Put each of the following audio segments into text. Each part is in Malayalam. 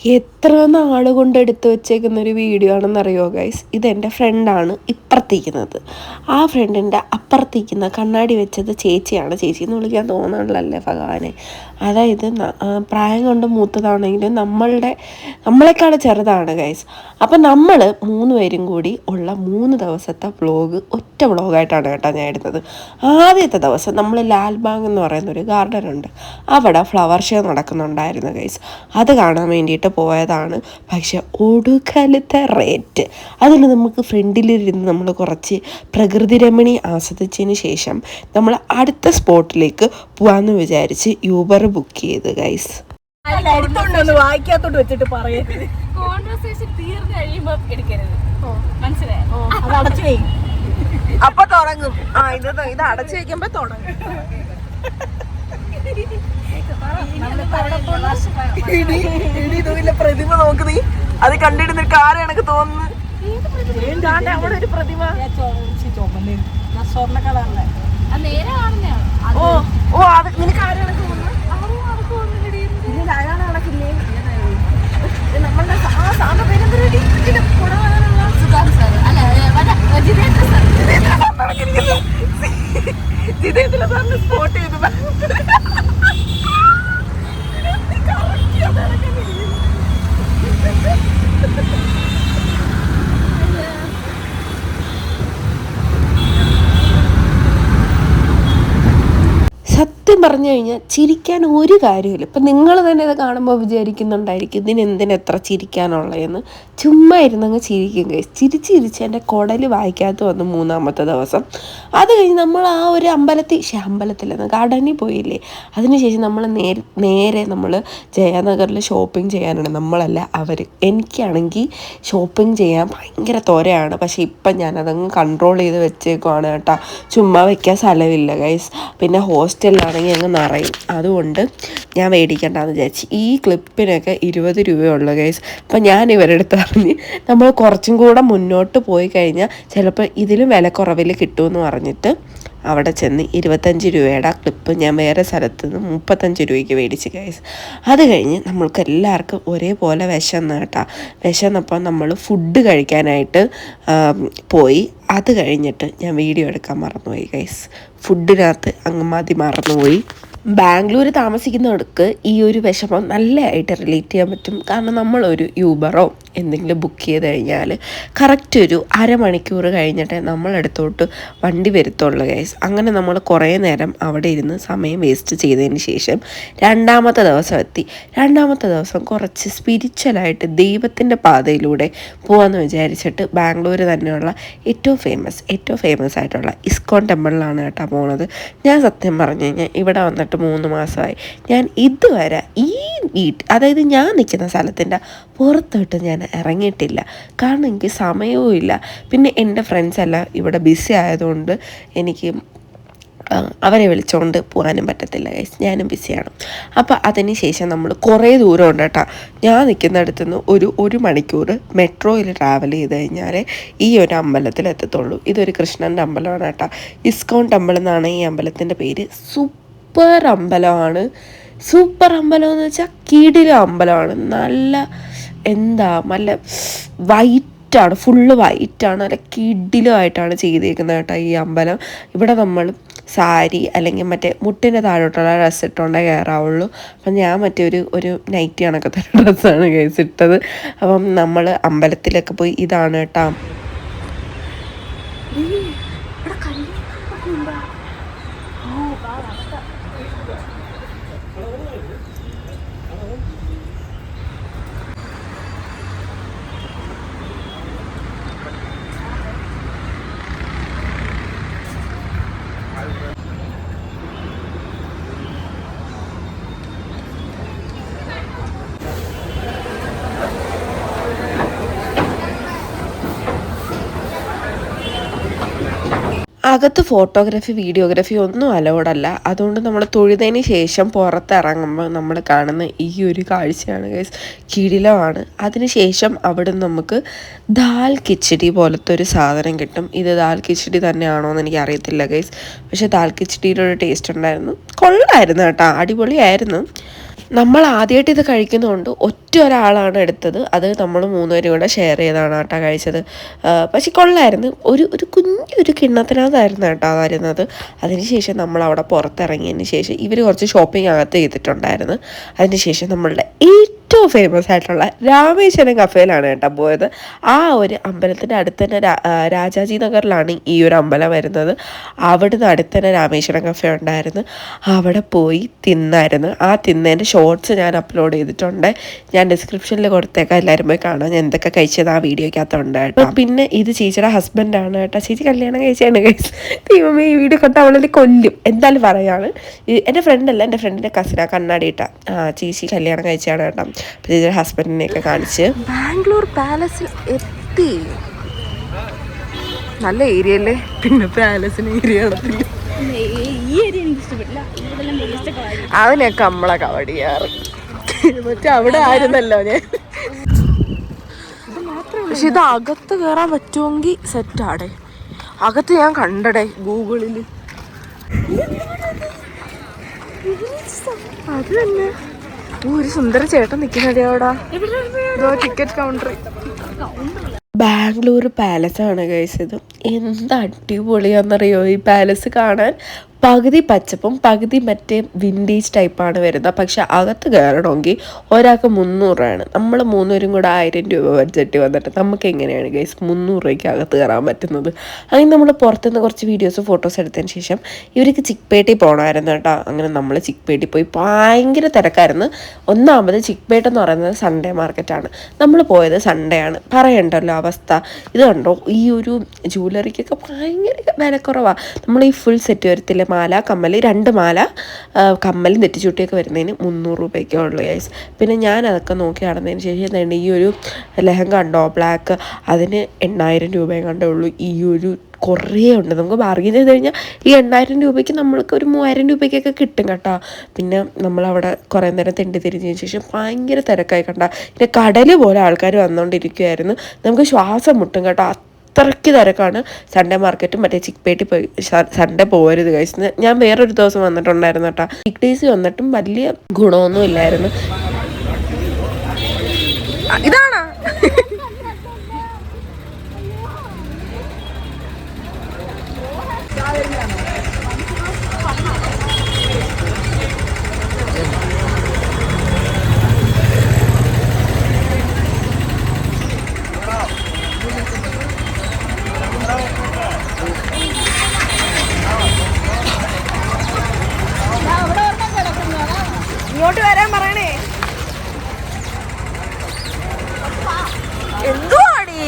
എത്ര നാൾ കൊണ്ട് എടുത്തു വെച്ചേക്കുന്നൊരു വീഡിയോ ആണെന്നറിയോ ഗൈസ്. ഇതെൻ്റെ ഫ്രണ്ടാണ് ഇപ്പുറത്തിരിക്കുന്നത്. ആ ഫ്രണ്ടിൻ്റെ അപ്പുറത്തിരിക്കുന്ന കണ്ണാടി വെച്ചത് ചേച്ചിയാണ്. ചേച്ചി എന്ന് വിളിക്കാൻ തോന്നണല്ലേ ഭഗവാനെ. അതായത് പ്രായം കൊണ്ട് മൂത്തതാണെങ്കിലും നമ്മളെക്കാൾ ചെറുതാണ് ഗൈസ്. അപ്പം നമ്മൾ 3 പേരും കൂടി ഉള്ള 3 ദിവസത്തെ വ്ളോഗ് ഒറ്റ വ്ളോഗായിട്ടാണ് കേട്ടോ ഞാൻ എടുത്തത്. ആദ്യത്തെ ദിവസം നമ്മൾ ലാൽബാഗ് എന്ന് പറയുന്നൊരു ഗാർഡനുണ്ട്, അവിടെ ഫ്ലവർ ഷോ നടക്കുന്നുണ്ടായിരുന്നു ഗൈസ്. അത് കാണാൻ വേണ്ടിയിട്ട് പോയതാണ്. പക്ഷെ ഒടുക്കലത്തെ റേറ്റ്. അതിൽ നമുക്ക് ഫ്രണ്ടിലിരുന്ന് നമ്മൾ കുറച്ച് പ്രകൃതി രമണി ആസ്വദിച്ചതിന് ശേഷം നമ്മൾ അടുത്ത സ്പോട്ടിലേക്ക് പോകാമെന്ന് വിചാരിച്ച് യൂബർ ബുക്ക് ചെയ്ത് ഗൈസ്. വായിക്കാത്തോട്ട് വെച്ചിട്ട് പറയരുത്. അപ്പൊ തുടങ്ങും. ഇത് അടച്ചു വെക്കുമ്പോ തുടങ്ങും. പ്രതിമ നോക്ക് നീ. അത് കണ്ടിട്ട് നിനക്ക് ആരെ എനിക്ക് തോന്നുന്നു. അവിടെ ഒരു പ്രതിമ സ്വർണ്ണ കളറിലെ. ഓ അത് നിനക്ക് ആരെ എനിക്ക് തോന്നുന്നു. അയാളെ കണക്കില്ലേ നമ്മളുടെ സാറിന്റെ പേരെന്തൊരു ജിതേന്ദ്ര സാറിന് സ്പോട്ട് ചെയ്തു. സത്യം പറഞ്ഞു കഴിഞ്ഞാൽ ചിരിക്കാൻ ഒരു കാര്യമില്ല. ഇപ്പം നിങ്ങൾ തന്നെ ഇത് കാണുമ്പോൾ വിചാരിക്കുന്നുണ്ടായിരിക്കും ഇതിനെന്തിനെത്ര ചിരിക്കാനുള്ളതെന്ന്. ചുമ്മാ ഇരുന്നങ്ങ് ചിരിക്കും ഗൈസ്. ചിരിച്ച് എൻ്റെ കുടൽ വായിക്കാത്ത വന്നു 3-ാമത്തെ ദിവസം. അത് കഴിഞ്ഞ് നമ്മൾ ആ ഒരു അമ്പലത്തിലെന്ന് ഗാർഡനിൽ പോയില്ലേ. അതിനുശേഷം നമ്മൾ നേരെ നമ്മൾ ജയനഗറിൽ ഷോപ്പിംഗ് ചെയ്യാനാണ്. നമ്മളല്ല അവർ. എനിക്കാണെങ്കിൽ ഷോപ്പിംഗ് ചെയ്യാൻ ഭയങ്കര ത്വരയാണ്. പക്ഷേ ഇപ്പം ഞാനതങ്ങ് കൺട്രോൾ ചെയ്ത് വെച്ചേക്കുവാണ് കേട്ടോ. ചുമ്മാ വയ്ക്കാൻ സ്ഥലമില്ല ഗൈസ്. പിന്നെ ഹോസ്റ്റലിലാണെങ്കിൽ അങ്ങ് നിറയും. അതുകൊണ്ട് ഞാൻ മേടിക്കണ്ടെന്ന് വിചാരിച്ചു. ഈ ക്ലിപ്പിനൊക്കെ 20 രൂപയുള്ളൂ ഗൈസ്. അപ്പം ഞാൻ ഇവരുടെ അടുത്ത് പറഞ്ഞ് നമ്മൾ കുറച്ചും കൂടെ മുന്നോട്ട് പോയി കഴിഞ്ഞാൽ ചിലപ്പോൾ ഇതിലും വില കുറവിൽ കിട്ടുമെന്ന് പറഞ്ഞിട്ട് അവിടെ ചെന്ന് 25 രൂപയുടെ ക്ലിപ്പ് ഞാൻ വേറെ സ്ഥലത്ത് നിന്ന് 35 രൂപയ്ക്ക് മേടിച്ച് ഗൈസ്. അത് കഴിഞ്ഞ് നമ്മൾക്ക് എല്ലാവർക്കും ഒരേപോലെ വിശന്നപ്പോൾ നമ്മൾ ഫുഡ് കഴിക്കാനായിട്ട് പോയി. അത് കഴിഞ്ഞിട്ട് ഞാൻ വീഡിയോ എടുക്കാൻ മറന്നുപോയി ഗൈസ്. ഫുഡിനകത്ത് അങ്ങ് മറന്നുപോയി. ബാംഗ്ലൂർ താമസിക്കുന്നവർക്ക് ഈ ഒരു വിഷമം നല്ലതായിട്ട് റിലേറ്റ് ചെയ്യാൻ പറ്റും. കാരണം നമ്മളൊരു യൂബറോ എന്തെങ്കിലും ബുക്ക് ചെയ്ത് കഴിഞ്ഞാൽ കറക്റ്റ് ഒരു അരമണിക്കൂർ കഴിഞ്ഞിട്ടേ നമ്മളടുത്തോട്ട് വണ്ടി വരുത്തുള്ളൂ ഗൈസ്. അങ്ങനെ നമ്മൾ കുറേ നേരം അവിടെ ഇരുന്ന് സമയം വേസ്റ്റ് ചെയ്തതിന് ശേഷം 2-ാമത്തെ ദിവസം എത്തി. 2-ാമത്തെ ദിവസം കുറച്ച് സ്പിരിച്വലായിട്ട് ദൈവത്തിൻ്റെ പാതയിലൂടെ പോകാമെന്ന് വിചാരിച്ചിട്ട് ബാംഗ്ലൂർ തന്നെയുള്ള ഏറ്റവും ഫേമസ് ആയിട്ടുള്ള ഇസ്കോൺ ടെമ്പിളിലാണ് കേട്ടോ പോണത്. ഞാൻ സത്യം പറഞ്ഞു കഴിഞ്ഞാൽ ഇവിടെ വന്നിട്ട് 3 മാസമായി. ഞാൻ ഇതുവരെ അതായത് ഞാൻ നിൽക്കുന്ന സ്ഥലത്തിൻ്റെ പുറത്തോട്ട് ഞാൻ ഇറങ്ങിയിട്ടില്ല. കാരണം എനിക്ക് സമയവും ഇല്ല. പിന്നെ എൻ്റെ ഫ്രണ്ട്സ് എല്ലാം ഇവിടെ ബിസി ആയതുകൊണ്ട് എനിക്ക് അവരെ വിളിച്ചുകൊണ്ട് പോകാനും പറ്റത്തില്ല ഗൈസ്. ഞാനും ബിസിയാണ്. അപ്പോൾ അതിന് ശേഷം നമ്മൾ കുറേ ദൂരം ഉണ്ട് കേട്ടോ. ഞാൻ നിൽക്കുന്നിടത്തു നിന്ന് ഒരു മണിക്കൂർ മെട്രോയിൽ ട്രാവൽ ചെയ്ത് കഴിഞ്ഞാൽ ഈ ഒരു അമ്പലത്തിൽ എത്തത്തുള്ളൂ. ഇതൊരു കൃഷ്ണൻ്റെ അമ്പലമാണ് കേട്ടോ. ഇസ്കോൺ ടെമ്പിൾ എന്നാണ് ഈ അമ്പലത്തിൻ്റെ പേര്. സൂപ്പർ അമ്പലമാണ്. സൂപ്പർ അമ്പലം എന്ന് വെച്ചാൽ കിടിലൻ അമ്പലമാണ്. നല്ല വൈറ്റാണ്, ഫുള്ള് വൈറ്റാണ്. നല്ല കിടിലമായിട്ടാണ് ചെയ്തേക്കുന്നത് കേട്ടോ ഈ അമ്പലം. ഇവിടെ നമ്മൾ സാരി അല്ലെങ്കിൽ മറ്റേ മുട്ടിൻ്റെ താഴോട്ടുള്ള ഡ്രസ്സ് ഇട്ടുകൊണ്ടേ കയറാവുള്ളൂ. അപ്പം ഞാൻ മറ്റേ ഒരു നൈറ്റി കണക്കത്തെ ഡ്രസ്സാണ് കേസ് ഇട്ടത്. അപ്പം നമ്മൾ അമ്പലത്തിലൊക്കെ പോയി. ഇതാണ് കേട്ടോ അകത്ത് ഫോട്ടോഗ്രാഫി വീഡിയോഗ്രാഫി ഒന്നും അലൗഡല്ല. അതുകൊണ്ട് നമ്മൾ തൊഴുതതിന് ശേഷം പുറത്തിറങ്ങുമ്പോൾ നമ്മൾ കാണുന്ന ഈ ഒരു കാഴ്ചയാണ് ഗൈസ്. കിടിലമാണ്. അതിനുശേഷം അവിടെ നമുക്ക് ദാൽ കിച്ചടി പോലത്തെ ഒരു സാധനം കിട്ടും. ഇത് ദാൽ കിച്ചടി തന്നെയാണോ എന്ന് എനിക്ക് അറിയത്തില്ല ഗൈസ്. പക്ഷേ ദാൽ കിച്ചടിയുടെ ഒരു ടേസ്റ്റ് ഉണ്ടായിരുന്നു. കൊള്ളായിരുന്നു കേട്ടോ, അടിപൊളിയായിരുന്നു. നമ്മൾ ആദ്യമായിട്ട് ഇത് കഴിക്കുന്നതുകൊണ്ട് ഒറ്റ ഒരാളാണ് എടുത്തത്. അത് നമ്മൾ 3 പേരും കൂടെ ഷെയർ ചെയ്താണ് കേട്ടോ കഴിച്ചത്. പക്ഷെ കൊള്ളായിരുന്നു. ഒരു കുഞ്ഞൊരു കിണ്ണത്തിനകത്തായിരുന്നു കേട്ടോ വരുന്നത്. അതിനുശേഷം നമ്മൾ അവിടെ പുറത്തിറങ്ങിയതിന് ശേഷം ഇവർ കുറച്ച് ഷോപ്പിംഗ് അകത്ത് ചെയ്തിട്ടുണ്ടായിരുന്നു. അതിനുശേഷം നമ്മളുടെ ഏറ്റവും ഫേമസ് ആയിട്ടുള്ള രാമേശ്വരം കഫേയിലാണ് കേട്ടോ പോയത്. ആ ഒരു അമ്പലത്തിൻ്റെ അടുത്ത് തന്നെ രാജാജി നഗറിലാണ് ഈ ഒരു അമ്പലം വരുന്നത്. അവിടുന്ന് അടുത്ത് തന്നെ രാമേശ്വരം കഫേ ഉണ്ടായിരുന്നു. അവിടെ പോയി തിന്നായിരുന്നു. ആ തിന്നതിൻ്റെ ഷോർട്സ് ഞാൻ അപ്ലോഡ് ചെയ്തിട്ടുണ്ട്. ഞാൻ ഡിസ്ക്രിപ്ഷനിൽ കൊടുത്തേക്കാം, എല്ലാവരും പോയി കാണാം. ഞാൻ എന്തൊക്കെ കഴിച്ചത് ആ വീഡിയോയ്ക്കകത്തുണ്ട് കേട്ടോ. പിന്നെ ഇത് ചേച്ചിയുടെ ഹസ്ബൻഡാണ് കേട്ടോ. ചേച്ചി കല്യാണം കഴിച്ചാണ് കഴിച്ച്. ദൈവമേ, ഈ വീഡിയോ കണ്ട അവളെ കൊല്ലും. എന്തായാലും പറയാണ്, എൻ്റെ ഫ്രണ്ടല്ല, എൻ്റെ ഫ്രണ്ടിൻ്റെ കസിനാണ്, കണ്ണാടിയിട്ടാ. ചേച്ചി കല്യാണം കഴിച്ചാണ് കേട്ടോ. അപ്പോൾ ചേച്ചിയുടെ ഹസ്ബൻഡിനെയൊക്കെ കാണിച്ച് ബാംഗ്ലൂർ പാലസിൽ എത്തി. നല്ല ഏരിയ അല്ലേ? പിന്നെ പാലസിന് ഏരിയ അവനൊക്കെ നമ്മളെ കവടിയാറ്. മറ്റേ അവിടെ ആയിരുന്നല്ലോ ഞാൻ. പക്ഷെ ഇത് അകത്ത് കയറാൻ പറ്റുമെങ്കിൽ സെറ്റാടെ. അകത്ത് ഞാൻ കണ്ടടേ ഗൂഗിളിൽ. അത് തന്നെ ഒരു സുന്ദര ചേട്ടൻ നിൽക്കുന്നതേ അവിടെ. Ticket counter. ബാംഗ്ലൂർ പാലസാണ് കഴിച്ചത്. എന്ത് അടിപൊളിയാണെന്നറിയോ ഈ പാലസ് കാണാൻ. പകുതി പച്ചപ്പും പകുതി മറ്റേ വിൻറ്റേജ് ടൈപ്പാണ് വരുന്നത്. പക്ഷെ അകത്ത് കയറണമെങ്കിൽ ഒരാൾക്ക് 300 രൂപയാണ്. നമ്മൾ 3 പേരും കൂടെ 1000 രൂപ ബഡ്ജറ്റ് വന്നിട്ട് നമുക്ക് എങ്ങനെയാണ് ഗൈസ് 300 രൂപയ്ക്ക് അകത്ത് കയറാൻ പറ്റുന്നത്? അങ്ങനെ നമ്മൾ പുറത്തുനിന്ന് കുറച്ച് വീഡിയോസ് ഫോട്ടോസ് എടുത്തതിന് ശേഷം ഇവർക്ക് ചിക്പേട്ടിൽ പോകണമായിരുന്നു കേട്ടോ. അങ്ങനെ നമ്മൾ ചിക്പേട്ടിൽ പോയി. ഭയങ്കര തിരക്കായിരുന്നു. ഒന്നാമത് ചിക്പേട്ട് എന്ന് പറയുന്നത് സൺഡേ മാർക്കറ്റാണ്. നമ്മൾ പോയത് സൺഡേ ആണ്. പറയണ്ടല്ലോ അവസ്ഥ. ഇത് കണ്ടോ, ഈ ഒരു ജ്വല്ലറിക്കൊക്കെ ഭയങ്കര വിലക്കുറവാണ്. നമ്മൾ ഈ ഫുൾ സെറ്റ് വരത്തില്ല, മാല കമ്മൽ, 2 മാല കമ്മലും നെറ്റിച്ചുട്ടിയൊക്കെ വരുന്നതിന് 300 രൂപയ്ക്കേ ഉള്ളൂ ഗൈസ്. പിന്നെ ഞാൻ അതൊക്കെ നോക്കി നടന്നതിന് ശേഷം ഈ ഒരു ലെഹങ്ക ഉണ്ടോ ബ്ലാക്ക്, അതിന് 8000 രൂപയും കണ്ടേ ഉള്ളൂ. ഈ ഒരു കുറേ ഉണ്ട്. നമുക്ക് ബാർഗെയിൻ ചെയ്ത് കഴിഞ്ഞാൽ ഈ 8000 രൂപയ്ക്ക് നമ്മൾക്ക് ഒരു 3000 രൂപയ്ക്കൊക്കെ കിട്ടും കേട്ടോ. പിന്നെ നമ്മളവിടെ കുറേ നേരം തെണ്ടി തിരിഞ്ഞതിന് ശേഷം ഭയങ്കര തിരക്കായി കണ്ട. പിന്നെ കടൽ പോലെ ആൾക്കാർ വന്നുകൊണ്ടിരിക്കുമായിരുന്നു. നമുക്ക് ശ്വാസം മുട്ടും കേട്ടോ, അത്രയ്ക്ക് തിരക്കാണ്. സൺഡേ മാർക്കറ്റും മറ്റേ ചിക്പേട്ടിൽ പോയി സൺഡേ പോകരുത് കഴിച്ച്. ഞാൻ വേറൊരു ദിവസം വന്നിട്ടുണ്ടായിരുന്നു കേട്ടോ. വീക്ക് ഡേയ്സ് വന്നിട്ടും വലിയ ഗുണമൊന്നും ഇല്ലായിരുന്നു. ഇതാണോ ഇങ്ങോട്ട് വരാൻ പറയണേ. എന്തുവാടി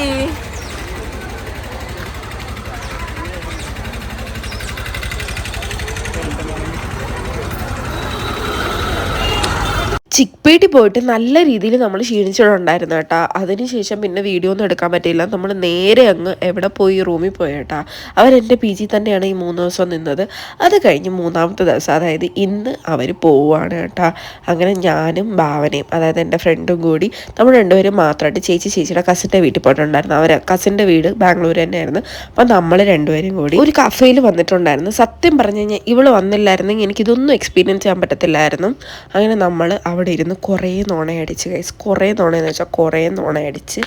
ചിക്പേട്ടി പോയിട്ട് നല്ല രീതിയിൽ നമ്മൾ ക്ഷീണിച്ചിട്ടുണ്ടായിരുന്നു കേട്ടോ. അതിനുശേഷം പിന്നെ വീഡിയോ ഒന്നും എടുക്കാൻ പറ്റിയില്ല. നമ്മൾ നേരെ അങ്ങ് എവിടെ പോയി, റൂമിൽ പോയി കേട്ടോ. അവരെൻ്റെ PG തന്നെയാണ് ഈ 3 ദിവസം നിന്നത്. അത് കഴിഞ്ഞ് 3ാമത്തെ ദിവസം, അതായത് ഇന്ന് അവർ പോവുകയാണ് കേട്ടോ. അങ്ങനെ ഞാനും ഭാവനയും, അതായത് എൻ്റെ ഫ്രണ്ടും കൂടി നമ്മൾ 2 പേരും മാത്രമായിട്ട് ചേച്ചിയുടെ കസിൻ്റെ വീട്ടിൽ പോയിട്ടുണ്ടായിരുന്നു. അവർ കസിൻ്റെ വീട് ബാംഗ്ലൂർ തന്നെയായിരുന്നു. അപ്പം നമ്മൾ 2 പേരും കൂടി ഒരു കഫേയിൽ വന്നിട്ടുണ്ടായിരുന്നു. സത്യം പറഞ്ഞു കഴിഞ്ഞാൽ ഇവള് വന്നില്ലായിരുന്നെങ്കിൽ എനിക്കിതൊന്നും എക്സ്പീരിയൻസ് ചെയ്യാൻ പറ്റത്തില്ലായിരുന്നു. അങ്ങനെ നമ്മൾ അവിടെ ഇരുന്ന് കുറേ നുണയടിച്ച് ഗൈസ്. കുറേ നുണയെന്ന് വെച്ചാൽ കുറേ നുണയടിച്ച്.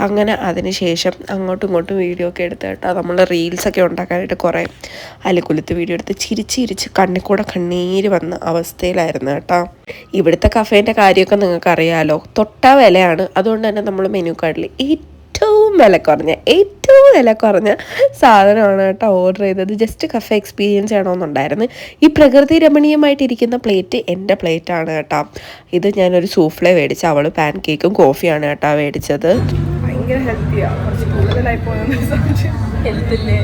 അങ്ങനെ അതിന് ശേഷം അങ്ങോട്ടും ഇങ്ങോട്ടും വീഡിയോ ഒക്കെ എടുത്ത് കേട്ടോ. നമ്മൾ റീൽസൊക്കെ ഉണ്ടാക്കാനായിട്ട് കുറേ അലക്കുലത്ത് വീഡിയോ എടുത്ത് ചിരിച്ച് കണ്ണിൽ കൂടെ കണ്ണീര് വന്ന അവസ്ഥയിലായിരുന്നു കേട്ടോ. ഇവിടുത്തെ കഫേൻ്റെ കാര്യമൊക്കെ നിങ്ങൾക്ക് അറിയാമല്ലോ, തൊട്ടാ വിലയാണ്. അതുകൊണ്ട് തന്നെ നമ്മൾ മെനു കാർഡിൽ ഏറ്റവും വില കുറഞ്ഞ സാധനമാണ് കേട്ടോ ഓർഡർ ചെയ്തത്. ജസ്റ്റ് കഫേ എക്സ്പീരിയൻസ് ചെയ്യണമെന്നുണ്ടായിരുന്നു. ഈ പ്രകൃതി രമണീയമായിട്ടിരിക്കുന്ന പ്ലേറ്റ് എൻ്റെ പ്ലേറ്റാണ് കേട്ടോ. ഇത് ഞാനൊരു സൂഫ്ലേ മേടിച്ച്, അവൾ പാൻ കേക്കും കോഫിയാണ് കേട്ടോ മേടിച്ചത്. ഭയങ്കര ഹെൽത്തിയാണ്. കുറച്ച് കൂടുതലായി പോകുന്ന ഹെൽത്തില്ലേ.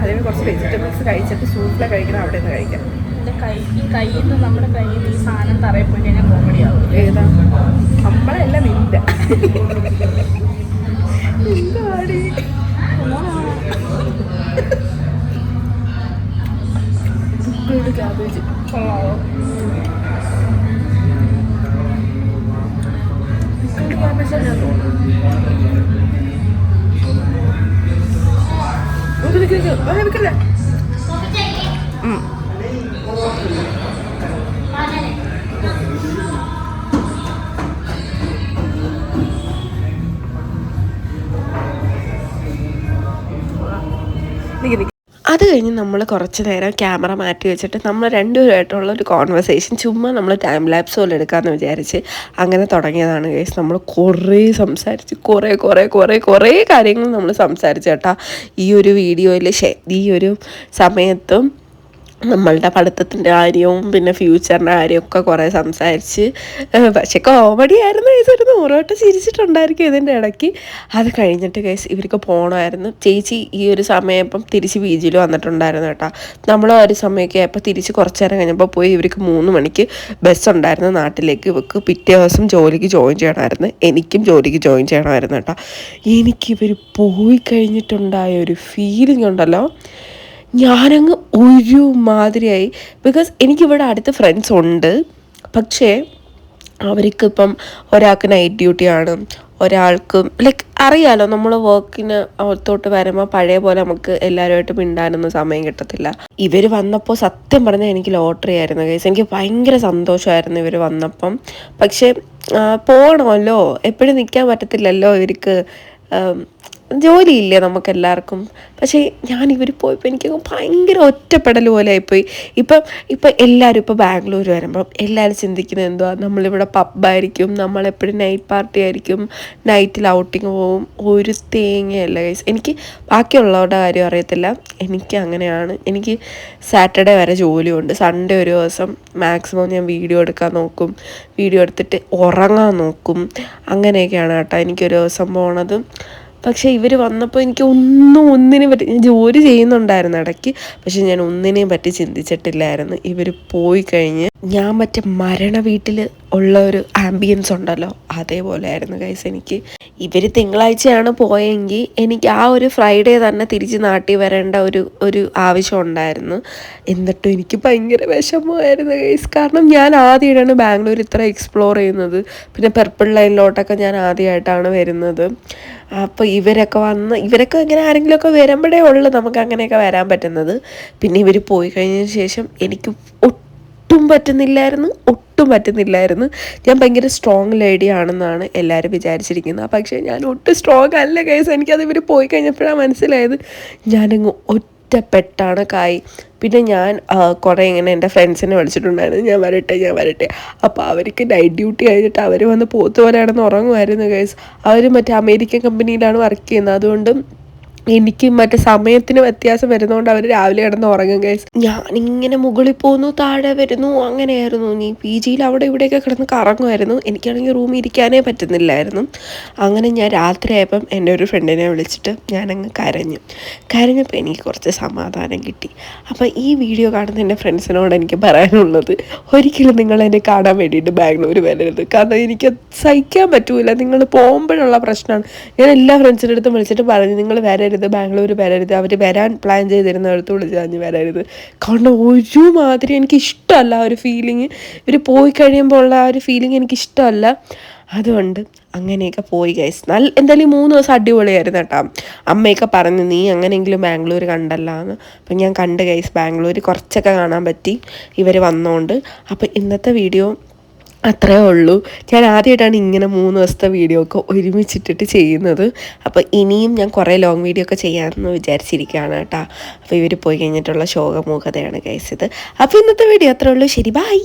അതിന് കുറച്ച് വെജിറ്റബിൾസ് കഴിച്ചിട്ട് സൂപ്പിലെ കഴിക്കണം, അവിടെ നിന്ന് കഴിക്കാം. കയ്യിൽ നിന്ന് നമ്മുടെ കയ്യിൽ നിന്ന് ഈ സാധനം തറയിൽ പോയി കഴിഞ്ഞാൽ കോമഡിയാവും. ഏതാ നമ്മളെല്ലാം നിന്റെ എന്താടി ക്യാബേജ് ക്യാബേജ് ഞാൻ തോന്നുന്നു. അത് കഴിഞ്ഞ് നമ്മൾ കുറച്ച് നേരം ക്യാമറ മാറ്റി വെച്ചിട്ട് നമ്മൾ രണ്ടുപേരുമായിട്ടുള്ള ഒരു കോൺവെർസേഷൻ ചുമ്മാ നമ്മൾ ടൈം ലാപ്സ് പോലെ എടുക്കാമെന്ന് വിചാരിച്ച് അങ്ങനെ തുടങ്ങിയതാണ് ഗൈസ്. നമ്മൾ കുറേ സംസാരിച്ച് കുറേ കാര്യങ്ങൾ നമ്മൾ സംസാരിച്ചു കേട്ടോ ഈ ഒരു വീഡിയോയിൽ. ഈ ഒരു സമയത്തും നമ്മളുടെ പഠിത്തത്തിൻ്റെ കാര്യവും പിന്നെ ഫ്യൂച്ചറിൻ്റെ കാര്യമൊക്കെ കുറേ സംസാരിച്ച്, പക്ഷേ കോമഡി ആയിരുന്നു. ഒരു 100 വട്ടം ചിരിച്ചിട്ടുണ്ടായിരിക്കും ഇതിൻ്റെ ഇടയ്ക്ക്. അത് കഴിഞ്ഞിട്ട് കേസ് ഇവർക്ക് പോകണമായിരുന്നു. ചേച്ചി ഈ ഒരു സമയം ഇപ്പം തിരിച്ച് PGയിൽ വന്നിട്ടുണ്ടായിരുന്നു കേട്ടോ. നമ്മൾ ഒരു സമയമൊക്കെ ആയപ്പോൾ തിരിച്ച് കുറച്ച് നേരം കഴിഞ്ഞപ്പോൾ പോയി. ഇവർക്ക് 3 മണിക്ക് ബസ്സുണ്ടായിരുന്നു നാട്ടിലേക്ക്. ഇവർക്ക് പിറ്റേ ദിവസം ജോലിക്ക് ജോയിൻ ചെയ്യണമായിരുന്നു. എനിക്കും ജോലിക്ക് ജോയിൻ ചെയ്യണമായിരുന്നു കേട്ടോ. എനിക്കിവർ പോയി കഴിഞ്ഞിട്ടുണ്ടായ ഒരു ഫീലിംഗ് ഉണ്ടല്ലോ, ഞാനങ്ങ് ഒരു മാതിരിയായി. ബിക്കോസ് എനിക്കിവിടെ അടുത്ത് ഫ്രണ്ട്സ് ഉണ്ട്, പക്ഷേ അവർക്കിപ്പം ഒരാൾക്ക് നൈറ്റ് ഡ്യൂട്ടിയാണ്, ഒരാൾക്ക് ലൈക്ക് അറിയാലോ നമ്മൾ വർക്കിന് അകത്തോട്ട് വരുമ്പോൾ പഴയ പോലെ നമുക്ക് എല്ലാവരുമായിട്ട് മിണ്ടാനൊന്നും സമയം കിട്ടത്തില്ല. ഇവർ വന്നപ്പോൾ സത്യം പറഞ്ഞാൽ എനിക്ക് ലോട്ടറി ആയിരുന്നു ഗൈസ്. എനിക്ക് ഭയങ്കര സന്തോഷമായിരുന്നു ഇവർ വന്നപ്പം. പക്ഷേ പോകണമല്ലോ, എപ്പോഴും നിൽക്കാൻ പറ്റത്തില്ലല്ലോ, ഇവർക്ക് ജോലിയില്ലേ നമുക്കെല്ലാവർക്കും. പക്ഷേ ഞാനിവർ പോയപ്പോൾ എനിക്ക് ഭയങ്കര ഒറ്റപ്പെടൽ പോലെ ആയിപ്പോയി. ഇപ്പം എല്ലാവരും ഇപ്പോൾ ബാംഗ്ലൂർ വരുമ്പം എല്ലാവരും ചിന്തിക്കുന്നത് എന്തുവാ, നമ്മളിവിടെ പബ്ബായിരിക്കും, നമ്മളെപ്പോഴും നൈറ്റ് പാർട്ടി ആയിരിക്കും, നൈറ്റിൽ ഔട്ടിങ് പോവും. ഒരു തേങ്ങയല്ല ഗൈസ്. എനിക്ക് ബാക്കിയുള്ളവരുടെ കാര്യം അറിയത്തില്ല, എനിക്ക് അങ്ങനെയാണ്. എനിക്ക് സാറ്റർഡേ വരെ ജോലിയുണ്ട്. സൺഡേ ഒരു ദിവസം മാക്സിമം ഞാൻ വീഡിയോ എടുക്കാൻ നോക്കും, വീഡിയോ എടുത്തിട്ട് ഉറങ്ങാൻ നോക്കും. അങ്ങനെയൊക്കെയാണ് കേട്ടോ എനിക്കൊരു ദിവസം പോണത്. പക്ഷേ ഇവർ വന്നപ്പോൾ എനിക്ക് ഒന്നിനെ പറ്റി, ഞാൻ ജോലി ചെയ്യുന്നുണ്ടായിരുന്നു ഇടയ്ക്ക്, പക്ഷെ ഞാൻ ഒന്നിനെയും പറ്റി ചിന്തിച്ചിട്ടില്ലായിരുന്നു. ഇവർ പോയി കഴിഞ്ഞ് ഞാൻ മറ്റേ മരണ വീട്ടിൽ ഉള്ള ഒരു ആംബിയൻസ് ഉണ്ടല്ലോ, അതേപോലെ ആയിരുന്നു ഗൈസ് എനിക്ക്. ഇവർ തിങ്കളാഴ്ചയാണ് പോയെങ്കിൽ എനിക്ക് ആ ഒരു ഫ്രൈഡേ തന്നെ തിരിച്ച് നാട്ടിൽ വരേണ്ട ഒരു ആവശ്യം ഉണ്ടായിരുന്നു. എന്നിട്ടും എനിക്ക് ഭയങ്കര വിഷമമായിരുന്നു ഗൈസ്. കാരണം ഞാൻ ആദ്യമായിട്ടാണ് ബാംഗ്ലൂർ ഇത്ര എക്സ്പ്ലോർ ചെയ്യുന്നത്. പിന്നെ പെർപ്പിൾ ലൈനിലോട്ടൊക്കെ ഞാൻ ആദ്യമായിട്ടാണ് വരുന്നത്. അപ്പോൾ ഇവരൊക്കെ ഇങ്ങനെ ആരെങ്കിലുമൊക്കെ വരുമ്പോഴേ ഉള്ളൂ നമുക്ക് അങ്ങനെയൊക്കെ വരാൻ പറ്റുന്നത്. പിന്നെ ഇവർ പോയി കഴിഞ്ഞതിന് ശേഷം എനിക്ക് ഒട്ടും പറ്റുന്നില്ലായിരുന്നു. ഞാൻ ഭയങ്കര സ്ട്രോങ് ലേഡി ആണെന്നാണ് എല്ലാവരും വിചാരിച്ചിരിക്കുന്നത്. പക്ഷേ ഞാൻ ഒട്ടും സ്ട്രോങ് അല്ല ഗൈസ്. എനിക്കത് ഇവർ പോയി കഴിഞ്ഞപ്പോഴാണ് മനസ്സിലായത്. ഞാനങ്ങ് ഒറ്റപ്പെട്ടാണ് കായ്. പിന്നെ ഞാൻ കുറേ ഇങ്ങനെ എൻ്റെ ഫ്രണ്ട്സിനെ വിളിച്ചിട്ടുണ്ടായിരുന്നു, ഞാൻ വരട്ടെ. അപ്പോൾ അവർക്ക് നൈറ്റ് ഡ്യൂട്ടി കഴിഞ്ഞിട്ട് അവർ വന്ന് പോത്ത് പോലെയാണെന്ന് ഉറങ്ങുമായിരുന്നു ഗൈസ്. അവർ മറ്റേ അമേരിക്കൻ കമ്പനിയിലാണ് വർക്ക് ചെയ്യുന്നത്. അതുകൊണ്ട് എനിക്ക് മറ്റേ സമയത്തിന് വ്യത്യാസം വരുന്നതുകൊണ്ട് അവർ രാവിലെ കിടന്ന് ഉറങ്ങും ഗൈസ്. ഞാനിങ്ങനെ മുകളിൽ പോന്നു, താഴെ വരുന്നു, അങ്ങനെയായിരുന്നു. നീ PGയിൽ അവിടെ ഇവിടെയൊക്കെ കിടന്ന് കറങ്ങുമായിരുന്നു. എനിക്കാണെങ്കിൽ റൂമിൽ ഇരിക്കാനേ പറ്റുന്നില്ലായിരുന്നു. അങ്ങനെ ഞാൻ രാത്രിയായപ്പം എൻ്റെ ഒരു ഫ്രണ്ടിനെ വിളിച്ചിട്ട് ഞാനങ്ങ് കരഞ്ഞപ്പോൾ എനിക്ക് കുറച്ച് സമാധാനം കിട്ടി. അപ്പോൾ ഈ വീഡിയോ കാണുന്ന എൻ്റെ ഫ്രണ്ട്സിനോട് എനിക്ക് പറയാനുള്ളത്, ഒരിക്കലും നിങ്ങൾ എന്നെ കാണാൻ വേണ്ടിയിട്ട് ബാംഗ്ലൂർ വരരുത്. കാരണം എനിക്ക് സഹിക്കാൻ പറ്റൂല. നിങ്ങൾ പോകുമ്പോഴുള്ള പ്രശ്നമാണ്. ഞാൻ എല്ലാ ഫ്രണ്ട്സിൻ്റെ അടുത്തും വിളിച്ചിട്ട് പറഞ്ഞു, നിങ്ങൾ വരരുത്, ബാംഗ്ലൂർ വരരുത്. അവർ വരാൻ പ്ലാൻ ചെയ്തിരുന്നിടത്ത് വിളിച്ച് പറഞ്ഞ് വരരുത്. കാരണം ഒരുമാതിരി എനിക്കിഷ്ടമല്ല ആ ഒരു ഫീലിങ്. ഇവർ പോയി കഴിയുമ്പോൾ ഉള്ള ആ ഒരു ഫീലിംഗ് എനിക്കിഷ്ടമല്ല. അതുകൊണ്ട് അങ്ങനെയൊക്കെ പോയി ഗൈസ്. എന്തായാലും 3 ദിവസം അടിപൊളിയായിരുന്നു കേട്ടോ. അമ്മയൊക്കെ പറഞ്ഞു നീ അങ്ങനെയെങ്കിലും ബാംഗ്ലൂർ കണ്ടല്ലാന്ന്. അപ്പം ഞാൻ കണ്ട് ഗൈസ്, ബാംഗ്ലൂർ കുറച്ചൊക്കെ കാണാൻ പറ്റി ഇവർ വന്നോണ്ട്. അപ്പം ഇന്നത്തെ വീഡിയോ അത്രേ ഉള്ളൂ. ഞാൻ ആദ്യമായിട്ടാണ് ഇങ്ങനെ 3 ദിവസത്തെ വീഡിയോ ഒക്കെ ഒരുമിച്ചിട്ടിട്ട് ചെയ്യുന്നത്. അപ്പോൾ ഇനിയും ഞാൻ കുറേ ലോങ് വീഡിയോ ഒക്കെ ചെയ്യാമെന്ന് വിചാരിച്ചിരിക്കുകയാണ് കേട്ടോ. അപ്പോൾ ഇവർ പോയി കഴിഞ്ഞിട്ടുള്ള ശോകമൂകതയാണ് ഗൈസ് ഇത്. അപ്പോൾ ഇന്നത്തെ വീഡിയോ അത്രേ ഉള്ളൂ. ശരി, ബൈ.